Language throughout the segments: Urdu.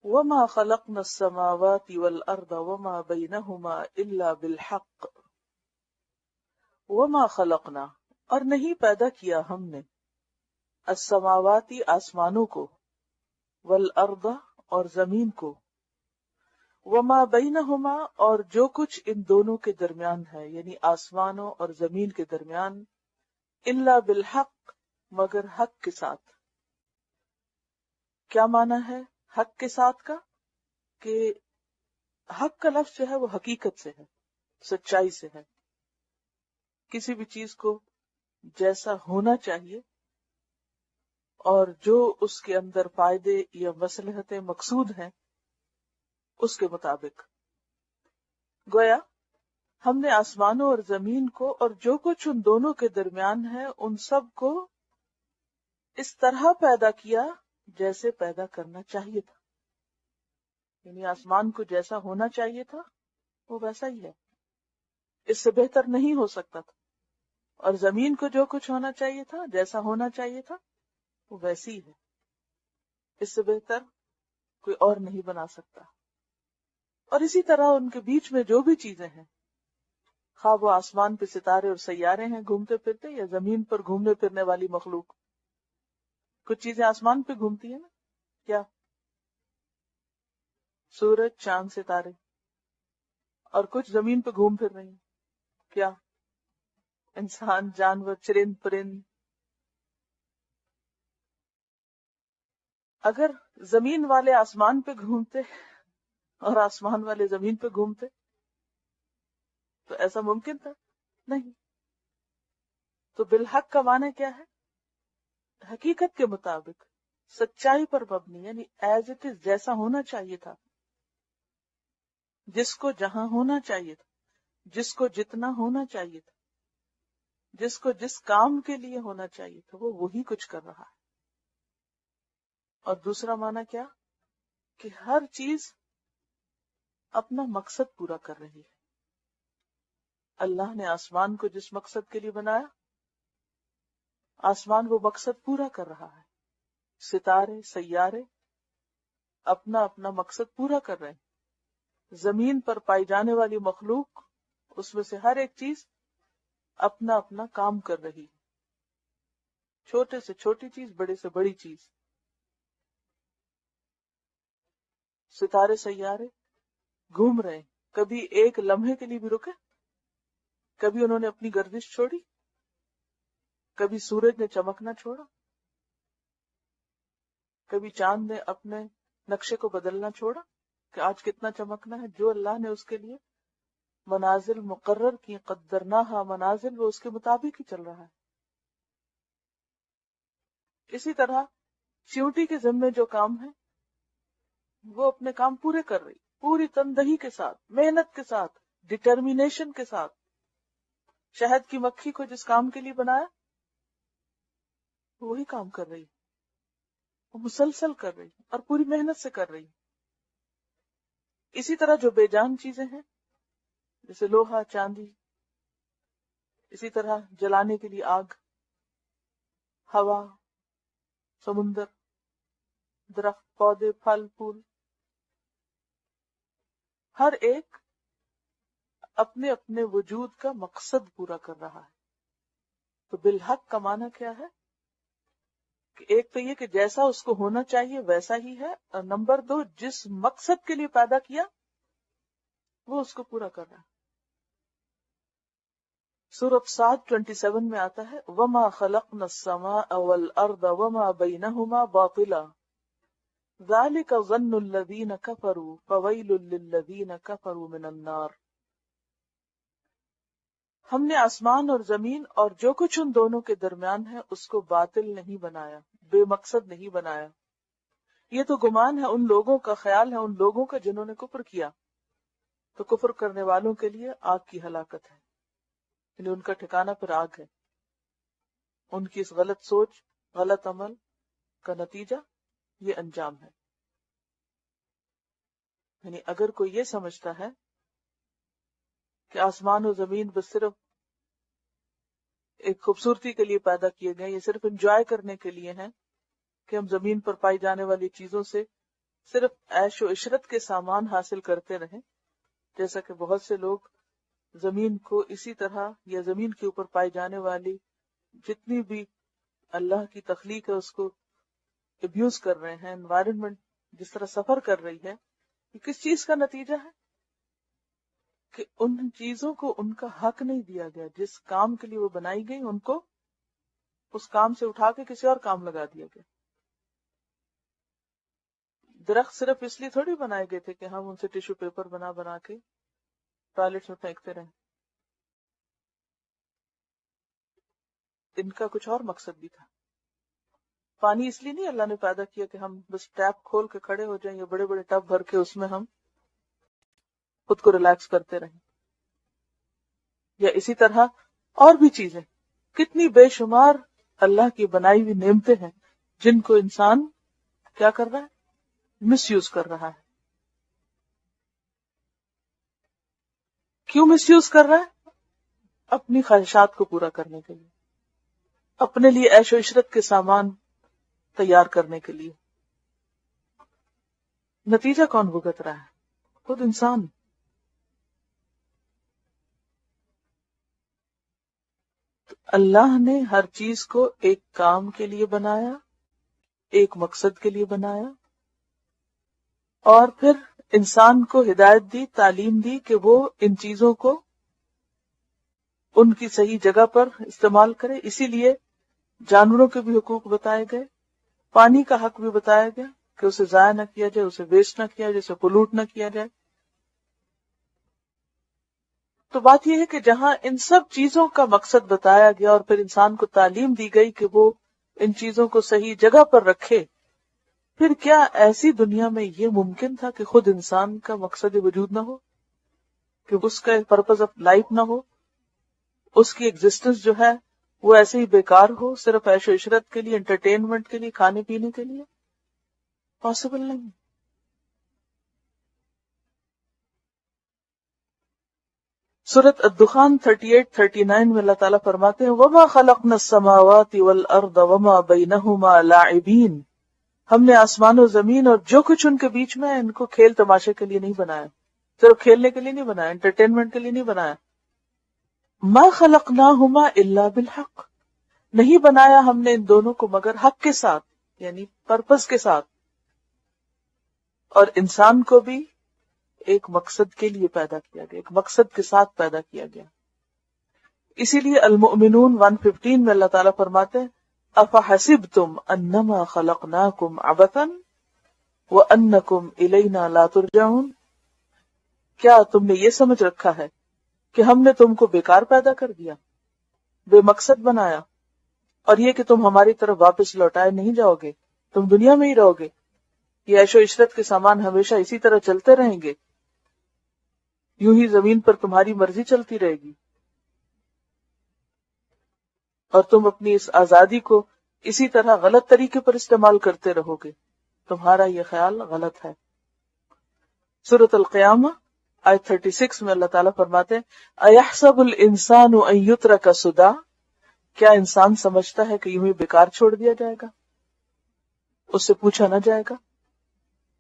وَمَا خَلَقْنَا السَّمَاوَاتِ وَالْأَرْضَ وَمَا بَيْنَهُمَا إِلَّا بِالْحَقِّ وَمَا خَلَقْنَا اور نہیں پیدا کیا ہم نے السماواتی آسمانوں کو والارض اور زمین کو وما بینہما اور جو کچھ ان دونوں کے درمیان ہے یعنی آسمانوں اور زمین کے درمیان الا بالحق مگر حق کے ساتھ. کیا معنی ہے حق کے ساتھ کا؟ کہ حق کا لفظ جو ہے وہ حقیقت سے ہے، سچائی سے ہے. کسی بھی چیز کو جیسا ہونا چاہیے اور جو اس کے اندر فائدے یا مصلحتیں مقصود ہیں اس کے مطابق. گویا ہم نے آسمانوں اور زمین کو اور جو کچھ ان دونوں کے درمیان ہے ان سب کو اس طرح پیدا کیا جیسے پیدا کرنا چاہیے تھا. یعنی آسمان کو جیسا ہونا چاہیے تھا وہ ویسا ہی ہے، اس سے بہتر نہیں ہو سکتا تھا. اور زمین کو جو کچھ ہونا چاہیے تھا جیسا ہونا چاہیے تھا وہ ویسی ہے، اس سے بہتر کوئی اور نہیں بنا سکتا. اور اسی طرح ان کے بیچ میں جو بھی چیزیں ہیں، خواہ وہ آسمان پہ ستارے اور سیارے ہیں گھومتے پھرتے یا زمین پر گھومنے پھرنے والی مخلوق. کچھ چیزیں آسمان پہ گھومتی ہیں نا، کیا؟ سورج، چاند، ستارے. اور کچھ زمین پہ گھوم پھر رہی ہیں، کیا؟ انسان، جانور، چرند پرند. اگر زمین والے آسمان پہ گھومتے اور آسمان والے زمین پہ گھومتے تو ایسا ممکن تھا؟ نہیں. تو بالحق کا معنی کیا ہے؟ حقیقت کے مطابق، سچائی پر مبنی، یعنی ایز اٹ از، جیسا ہونا چاہیے تھا، جس کو جہاں ہونا چاہیے تھا، جس کو جتنا ہونا چاہیے تھا، جس کو جس کام کے لیے ہونا چاہیے تھا وہ وہی کچھ کر رہا ہے. اور دوسرا معنی کیا؟ کہ ہر چیز اپنا مقصد پورا کر رہی ہے. اللہ نے آسمان کو جس مقصد کے لیے بنایا، آسمان وہ مقصد پورا کر رہا ہے. ستارے، سیارے اپنا اپنا مقصد پورا کر رہے ہیں. زمین پر پائی جانے والی مخلوق، اس میں سے ہر ایک چیز اپنا اپنا کام کر رہی ہے. چھوٹے سے چھوٹی چیز، بڑے سے بڑی چیز. ستارے، سیارے گھوم رہے ہیں، کبھی ایک لمحے کے لیے بھی رکے؟ کبھی انہوں نے اپنی گردش چھوڑی؟ کبھی سورج نے چمکنا چھوڑا؟ کبھی چاند نے اپنے نقشے کو بدلنا چھوڑا کہ آج کتنا چمکنا ہے؟ جو اللہ نے اس کے لیے منازل مقرر کی، قدرناہا منازل، وہ اس کے مطابق ہی چل رہا ہے. اسی طرح چیونٹی کے ذمے جو کام ہے وہ اپنے کام پورے کر رہی، پوری تندہی کے ساتھ، محنت کے ساتھ، ڈٹرمینیشن کے ساتھ. شہد کی مکھی کو جس کام کے لیے بنایا وہی کام کر رہی، وہ مسلسل کر رہی اور پوری محنت سے کر رہی. اسی طرح جو بے جان چیزیں ہیں جیسے لوہا، چاندی، اسی طرح جلانے کے لیے آگ، ہوا، سمندر، درخت، پودے، پھل پھول، ہر ایک اپنے اپنے وجود کا مقصد پورا کر رہا ہے. تو بالحق کا معنی کیا ہے؟ کہ ایک تو یہ کہ جیسا اس کو ہونا چاہیے ویسا ہی ہے، اور نمبر 2، جس مقصد کے لیے پیدا کیا وہ اس کو پورا کر رہا ہے. سورۃ صاد 27 میں آتا ہے وَمَا خَلَقْنَا السَّمَاءَ وَالْأَرْضَ وَمَا بَيْنَهُمَا بَاطِلًا ذَلِكَ ظَنُّ الَّذِينَ كَفَرُوا فَوَيْلٌ لِّلَّذِينَ كَفَرُوا مِنَ النَّارِ. ہم نے آسمان اور زمین اور جو کچھ ان دونوں کے درمیان ہے اس کو باطل نہیں بنایا، بے مقصد نہیں بنایا. یہ تو گمان ہے ان لوگوں کا، خیال ہے ان لوگوں کا جنہوں نے کفر کیا. تو کفر کرنے والوں کے لیے آگ کی ہلاکت ہے، یعنی ان کا ٹھکانہ پھر آگ ہے. ان کی اس غلط سوچ، غلط عمل کا نتیجہ یہ انجام ہے. یعنی اگر کوئی یہ سمجھتا ہے کہ آسمان و زمین بس صرف ایک خوبصورتی کے لیے پیدا کیے گئے، یہ صرف انجوائے کرنے کے لیے ہیں کہ ہم زمین پر پائی جانے والی چیزوں سے صرف عیش و عشرت کے سامان حاصل کرتے رہیں، جیسا کہ بہت سے لوگ زمین کو اسی طرح یا زمین کے اوپر پائی جانے والی جتنی بھی اللہ کی تخلیق ہے اس کو ابیوز کر رہے ہیں. انوائرمنٹ جس طرح سفر کر رہی ہے، یہ کس چیز کا نتیجہ ہے؟ کہ ان چیزوں کو ان کا حق نہیں دیا گیا. جس کام کے لیے وہ بنائی گئی ان کو اس کام سے اٹھا کے کسی اور کام لگا دیا گیا. درخت صرف اس لیے تھوڑی بنائے گئے تھے کہ ہم ان سے ٹیشو پیپر بنا بنا کے ٹوائلٹ میں پھینکتے رہیں. ان کا کچھ اور مقصد بھی تھا. پانی اس لیے نہیں اللہ نے پیدا کیا کہ ہم بس ٹیپ کھول کے کھڑے ہو جائیں یا بڑے بڑے ٹب بھر کے اس میں ہم خود کو ریلیکس کرتے رہیں. یا اسی طرح اور بھی چیزیں، کتنی بے شمار اللہ کی بنائی ہوئی نعمتیں ہیں جن کو انسان کیا کر رہا ہے؟ مس یوز کر رہا ہے. کیوں مس یوز کر رہا ہے؟ اپنی خواہشات کو پورا کرنے کے لیے، اپنے لیے عیش و عشرت کے سامان تیار کرنے کے لیے. نتیجہ کون بھگت رہا ہے؟ خود انسان. اللہ نے ہر چیز کو ایک کام کے لیے بنایا، ایک مقصد کے لیے بنایا، اور پھر انسان کو ہدایت دی، تعلیم دی کہ وہ ان چیزوں کو ان کی صحیح جگہ پر استعمال کرے. اسی لیے جانوروں کے بھی حقوق بتائے گئے، پانی کا حق بھی بتایا گیا کہ اسے ضائع نہ کیا جائے، اسے ویسٹ نہ کیا جائے، اسے پولوٹ نہ کیا جائے. تو بات یہ ہے کہ جہاں ان سب چیزوں کا مقصد بتایا گیا اور پھر انسان کو تعلیم دی گئی کہ وہ ان چیزوں کو صحیح جگہ پر رکھے، پھر کیا ایسی دنیا میں یہ ممکن تھا کہ خود انسان کا مقصد وجود نہ ہو، کہ اس کا پرپز آف لائف نہ ہو، اس کی ایگزسٹنس جو ہے وہ ایسے ہی بیکار ہو، صرف عیش و عشرت کے لیے، انٹرٹینمنٹ کے لیے، کھانے پینے کے لیے؟ پاسبل نہیں. سورۃ الدخان 38-39 میں اللہ تعالیٰ فرماتے ہیں وَمَا خَلَقْنَا السَّمَاوَاتِ وَالْأَرْضَ وَمَا بَيْنَهُمَا لَاعِبِينَ. ہم نے آسمان و زمین اور جو کچھ ان کے بیچ میں ہے ان کو کھیل تماشے کے لیے نہیں بنایا، صرف کھیلنے کے لیے نہیں بنایا، انٹرٹینمنٹ کے لیے نہیں بنایا. مَا خَلَقْنَاهُمَا إِلَّا بِالْحَقِّ. نہیں بنایا ہم نے ان دونوں کو مگر حق کے ساتھ، یعنی پرپز کے ساتھ. اور انسان کو بھی ایک مقصد کے لیے پیدا کیا گیا، ایک مقصد کے ساتھ پیدا کیا گیا. اسی لیے المؤمنون 115 میں اللہ تعالیٰ فرماتے ہیں افحسبتم انما خلقناکم عبثا وانکم الینا لا ترجعون. کیا تم نے یہ سمجھ رکھا ہے کہ ہم نے تم کو بیکار پیدا کر دیا، بے مقصد بنایا، اور یہ کہ تم ہماری طرف واپس لوٹائے نہیں جاؤ گے، تم دنیا میں ہی رہو گے، یہ عیش و عشرت کے سامان ہمیشہ اسی طرح چلتے رہیں گے، یوں ہی زمین پر تمہاری مرضی چلتی رہے گی، اور تم اپنی اس آزادی کو اسی طرح غلط طریقے پر استعمال کرتے رہو گے. تمہارا یہ خیال غلط ہے. سورۃ القیامہ آیت 36 میں اللہ تعالیٰ فرماتے ہیں اَيَحْسَبُ الْإِنسَانُ أَن يُتْرَكَ سُدًى. کیا انسان سمجھتا ہے کہ یوں ہی بیکار چھوڑ دیا جائے گا، اس سے پوچھا نہ جائے گا،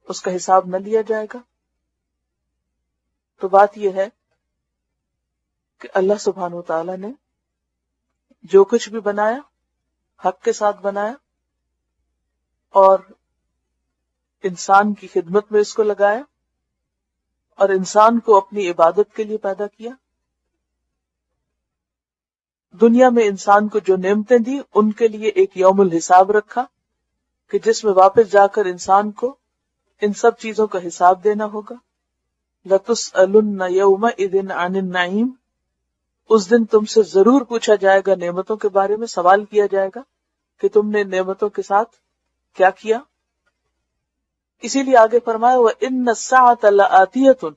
اس کا حساب نہ لیا جائے گا؟ تو بات یہ ہے کہ اللہ سبحانہ و تعالیٰ نے جو کچھ بھی بنایا حق کے ساتھ بنایا، اور انسان کی خدمت میں اس کو لگایا، اور انسان کو اپنی عبادت کے لیے پیدا کیا. دنیا میں انسان کو جو نعمتیں دی ان کے لیے ایک یوم الحساب رکھا کہ جس میں واپس جا کر انسان کو ان سب چیزوں کا حساب دینا ہوگا. لَتُسْأَلُنَّ يَوْمَئِذٍ عَنِ النَّعِيمِ. اس دن تم سے ضرور پوچھا جائے گا نعمتوں کے بارے میں، سوال کیا جائے گا کہ تم نے نعمتوں کے ساتھ کیا کیا. اسی لیے آگے فرمایا وَإِنَّ السَّاعَةَ لَآتِيَةٌ.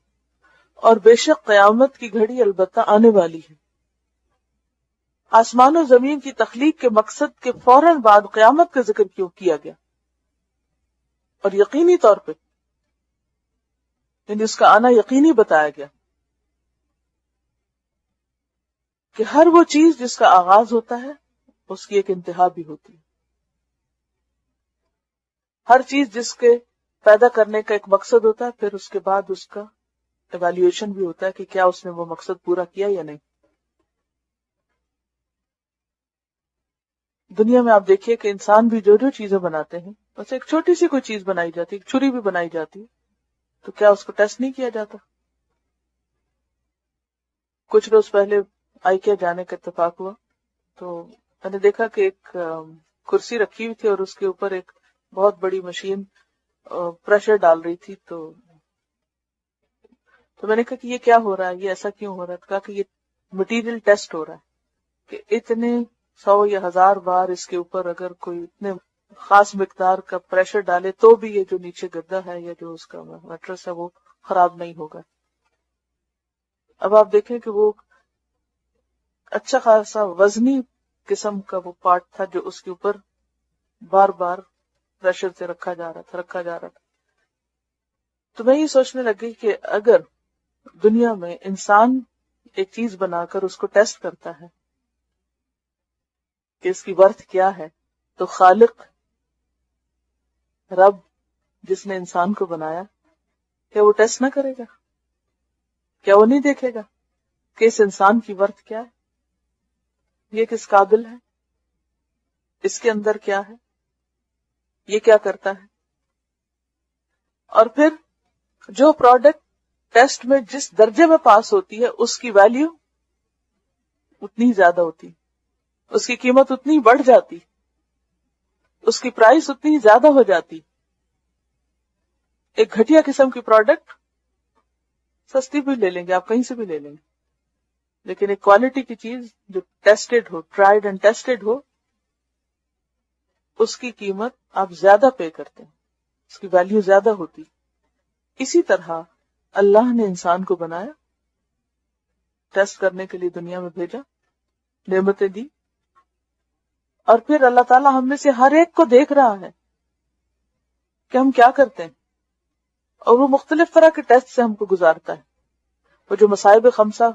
اور بے شک قیامت کی گھڑی البتہ آنے والی ہے. آسمان و زمین کی تخلیق کے مقصد کے فوراً بعد قیامت کا ذکر کیوں کیا گیا؟ اور یقینی طور پہ یعنی اس کا آنا یقینی بتایا گیا کہ ہر وہ چیز جس کا آغاز ہوتا ہے اس کی ایک انتہا بھی ہوتی ہے. ہر چیز جس کے پیدا کرنے کا ایک مقصد ہوتا ہے، پھر اس کے بعد اس کا ایویلیویشن بھی ہوتا ہے کہ کیا اس نے وہ مقصد پورا کیا یا نہیں. دنیا میں آپ دیکھیے کہ انسان بھی جو جو چیزیں بناتے ہیں، بس ایک چھوٹی سی کوئی چیز بنائی جاتی ہے، ایک چھری بھی بنائی جاتی ہے، تو کیا اس کو ٹیسٹ نہیں کیا جاتا؟ کچھ روز پہلے آئیکیا جانے کا اتفاق ہوا تو میں نے دیکھا کہ ایک کرسی رکھی ہوئی تھی اور اس کے اوپر ایک بہت بڑی مشین پریشر ڈال رہی تھی. تو میں نے کہا کہ یہ کیا ہو رہا ہے، یہ ایسا کیوں ہو رہا ہے؟ تو کہا کہ یہ مٹیریل ٹیسٹ ہو رہا ہے کہ اتنے 100 یا 1000 بار اس کے اوپر اگر کوئی اتنے خاص مقدار کا پریشر ڈالے تو بھی یہ جو نیچے گدا ہے یا جو اس کا میٹرس ہے وہ خراب نہیں ہوگا. اب آپ دیکھیں کہ وہ اچھا خاصا وزنی قسم کا وہ پارٹ تھا جو اس کے اوپر بار بار پریشر سے رکھا جا رہا تھا. تو میں یہ سوچنے لگی کہ اگر دنیا میں انسان ایک چیز بنا کر اس کو ٹیسٹ کرتا ہے کہ اس کی ورتھ کیا ہے، تو خالق رب جس نے انسان کو بنایا، کیا وہ ٹیسٹ نہ کرے گا؟ کیا وہ نہیں دیکھے گا کہ اس انسان کی ورتھ کیا ہے، یہ کس قابل ہے، اس کے اندر کیا ہے، یہ کیا کرتا ہے؟ اور پھر جو پروڈکٹ ٹیسٹ میں جس درجے میں پاس ہوتی ہے اس کی ویلیو اتنی زیادہ ہوتی، اس کی قیمت اتنی بڑھ جاتی، اس کی پرائس اتنی زیادہ ہو جاتی. ایک گھٹیا قسم کی پروڈکٹ سستی بھی لے لیں گے آپ، کہیں سے بھی لے لیں گے، لیکن ایک کوالٹی کی چیز جو ٹیسٹڈ ہو، ٹرائیڈ اینڈ ٹیسٹڈ ہو، اس کی قیمت آپ زیادہ پے کرتے ہیں، اس کی ویلیو زیادہ ہوتی. اسی طرح اللہ نے انسان کو بنایا، ٹیسٹ کرنے کے لیے دنیا میں بھیجا، نعمتیں دی، اور پھر اللہ تعالیٰ ہم میں سے ہر ایک کو دیکھ رہا ہے کہ ہم کیا کرتے ہیں، اور وہ مختلف طرح کے ٹیسٹ سے ہم کو گزارتا ہے. وہ جو مصائب خمسہ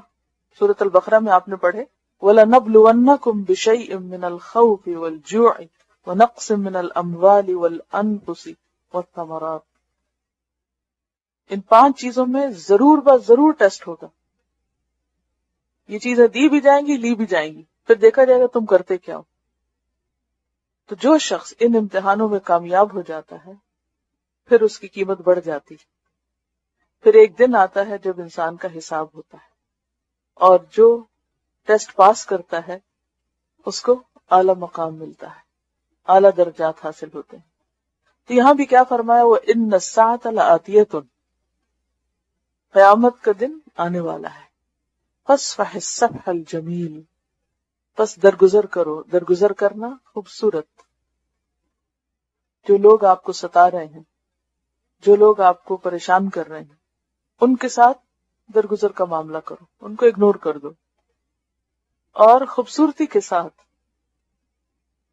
سورۃ البقرہ میں آپ نے پڑھے، وَلَنَبْلُوَنَّكُمْ بِشَيْءٍ مِّنَ الْخَوْفِ وَالْجُوعِ وَنَقْصٍ مِّنَ الْأَمْوَالِ وَالْأَنفُسِ وَالثَّمَرَاتِ، ان 5 چیزوں میں ضرور ٹیسٹ ہوگا. یہ چیزیں دی بھی جائیں گی، لی بھی جائیں گی، پھر دیکھا جائے گا تم کرتے کیا ہو. تو جو شخص ان امتحانوں میں کامیاب ہو جاتا ہے پھر اس کی قیمت بڑھ جاتی. پھر ایک دن آتا ہے جب انسان کا حساب ہوتا ہے، اور جو ٹیسٹ پاس کرتا ہے اس کو اعلی مقام ملتا ہے، اعلی درجات حاصل ہوتے ہیں. تو یہاں بھی کیا فرمایا، وَإِنَّ السَّاعَةَ لَآتِيَةٌ، قیامت کا دن آنے والا ہے. فَاصْفَحِ الصَّفْحَ الْجَمِيلَ، پس درگزر کرو، درگزر کرنا خوبصورت. جو لوگ آپ کو ستا رہے ہیں، جو لوگ آپ کو پریشان کر رہے ہیں، ان کے ساتھ درگزر کا معاملہ کرو، ان کو اگنور کر دو، اور خوبصورتی کے ساتھ،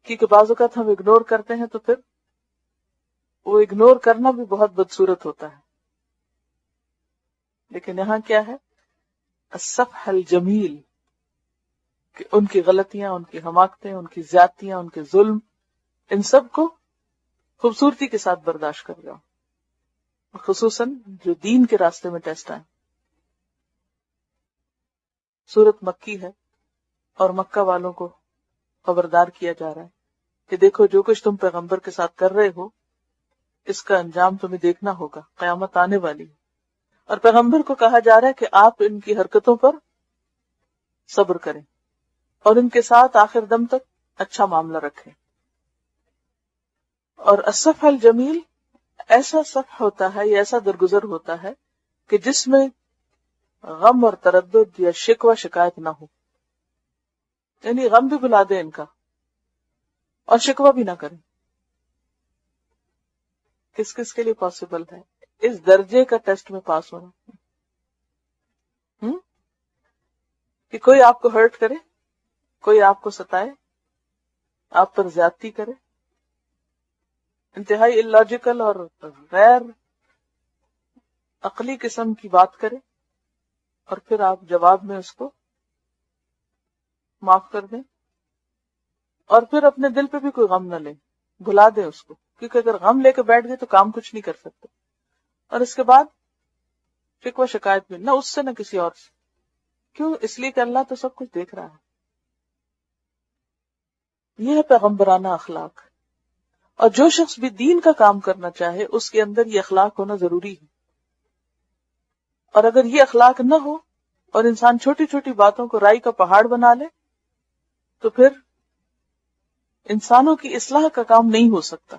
کیونکہ بعض اوقات ہم اگنور کرتے ہیں تو پھر وہ اگنور کرنا بھی بہت بدصورت ہوتا ہے. لیکن یہاں کیا ہے، الصفح الجمیل، کہ ان کی غلطیاں، ان کی حماقتیں، ان کی زیادتیاں، ان کے ظلم، ان سب کو خوبصورتی کے ساتھ برداشت کر جاؤ، خصوصاً جو دین کے راستے میں ٹیسٹ آئے. سورت مکی ہے اور مکہ والوں کو خبردار کیا جا رہا ہے کہ دیکھو جو کچھ تم پیغمبر کے ساتھ کر رہے ہو اس کا انجام تمہیں دیکھنا ہوگا، قیامت آنے والی ہے. اور پیغمبر کو کہا جا رہا ہے کہ آپ ان کی حرکتوں پر صبر کریں اور ان کے ساتھ آخر دم تک اچھا معاملہ رکھیں. اور الصفح الجمیل ایسا صفح ہوتا ہے یا ایسا درگزر ہوتا ہے کہ جس میں غم اور تردد یا شکوہ شکایت نہ ہو، یعنی غم بھی بلا دیں ان کا اور شکوہ بھی نہ کریں. کس کس کے لیے پاسبل ہے اس درجے کا ٹیسٹ میں پاس ہونا؟ کہ کوئی آپ کو ہرٹ کرے، کوئی آپ کو ستائے، آپ پر زیادتی کرے، انتہائی اللاجیکل اور غیر عقلی قسم کی بات کرے، اور پھر آپ جواب میں اس کو معاف کر دیں، اور پھر اپنے دل پہ بھی کوئی غم نہ لیں، بھلا دیں اس کو. کیونکہ اگر غم لے کے بیٹھ گئے تو کام کچھ نہیں کر سکتے. اور اس کے بعد شکوہ شکایت بھی نہ اس سے نہ کسی اور سے. کیوں؟ اس لیے کہ اللہ تو سب کچھ دیکھ رہا ہے. یہ ہے پیغمبرانہ اخلاق. اور جو شخص بھی دین کا کام کرنا چاہے اس کے اندر یہ اخلاق ہونا ضروری ہے. اور اگر یہ اخلاق نہ ہو اور انسان چھوٹی چھوٹی باتوں کو رائی کا پہاڑ بنا لے تو پھر انسانوں کی اصلاح کا کام نہیں ہو سکتا.